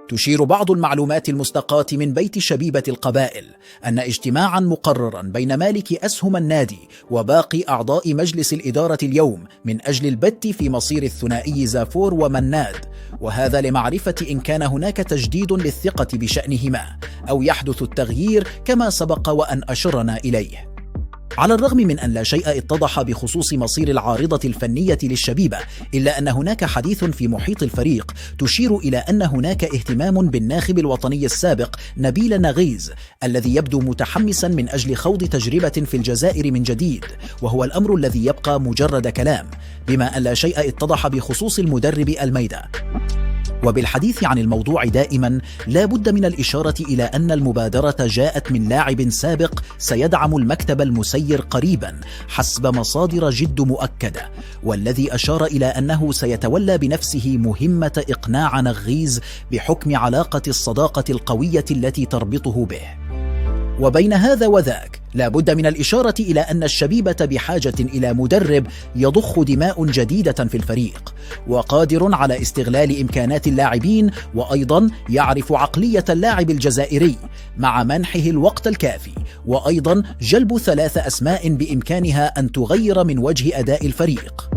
تشير بعض المعلومات المستقاة من بيت شبيبة القبائل أن اجتماعا مقررا بين مالك أسهم النادي وباقي أعضاء مجلس الإدارة اليوم من أجل البت في مصير الثنائي زافور ومناد، وهذا لمعرفة إن كان هناك تجديد للثقة بشأنهما أو يحدث التغيير كما سبق وأن أشرنا إليه. على الرغم من أن لا شيء اتضح بخصوص مصير العارضة الفنية للشبيبة، إلا أن هناك حديث في محيط الفريق تشير إلى أن هناك اهتمام بالناخب الوطني السابق نبيل نغيز الذي يبدو متحمسا من أجل خوض تجربة في الجزائر من جديد، وهو الأمر الذي يبقى مجرد كلام، بما أن لا شيء اتضح بخصوص المدرب الميدة. وبالحديث عن الموضوع دائما لا بد من الإشارة إلى أن المبادرة جاءت من لاعب سابق سيدعم المكتب المسير قريبا حسب مصادر جد مؤكدة، والذي أشار إلى أنه سيتولى بنفسه مهمة إقناع نغيز بحكم علاقة الصداقة القوية التي تربطه به. وبين هذا وذاك لا بد من الإشارة إلى أن الشبيبة بحاجة إلى مدرب يضخ دماء جديدة في الفريق، وقادر على استغلال إمكانات اللاعبين، وأيضا يعرف عقلية اللاعب الجزائري مع منحه الوقت الكافي، وأيضا جلب 3 أسماء بإمكانها أن تغير من وجه أداء الفريق.